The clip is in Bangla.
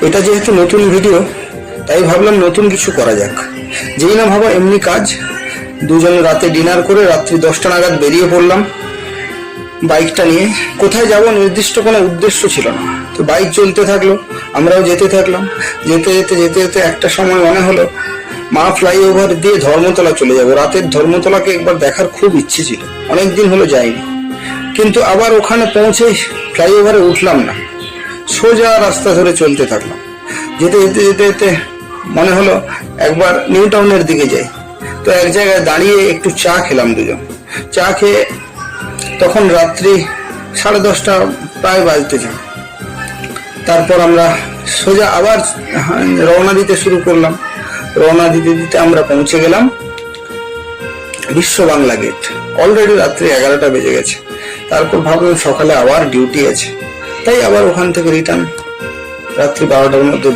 এটা যেহেতু নতুন ভিডিও, তাই ভাবলাম নতুন কিছু করা যাক। যেই না ভাবা এমনি কাজ। দুজনে রাতে ডিনার করে রাত্রি 10টা নাগাদ বেরিয়ে পড়লাম বাইকটা নিয়ে। কোথায় যাব নির্দিষ্ট কোনো উদ্দেশ্য ছিল না, তো বাইক চলতে থাকলো, আমরাও যেতে থাকলাম। যেতে যেতে যেতে যেতে একটা সময় মনে হলো মা ফ্লাইওভার দিয়ে ধর্মতলা চলে যাবো। রাতের ধর্মতলাকে একবার দেখার খুব ইচ্ছে ছিল, অনেকদিন হলো যাইনি। কিন্তু আবার ওখানে পৌঁছে ফ্লাইওভারে উঠলাম না, সোজা রাস্তা ধরে চলতে থাকলাম। যেতে যেতে যেতে যেতে মনে হলো একবার নিউ টাউনের দিকে যাই। তো এক জায়গায় দাঁড়িয়ে একটু চা খেলাম দুজন। চা খেয়ে তখন রাত্রি 10:30 প্রায় বাজতে যায়। তারপর আমরা সোজা আবার রওনা দিতে শুরু করলাম। রওনা দিতে দিতে আমরা পৌঁছে গেলাম বিশ্ব বাংলা গেট। অলরেডি রাত্রি 11টা বেজে গেছে। তারপর ভাবলাম সকালে আবার ডিউটি আছে, তাই আবার ওখান থেকে রিটার্ন রাত্রি 12টার মধ্যে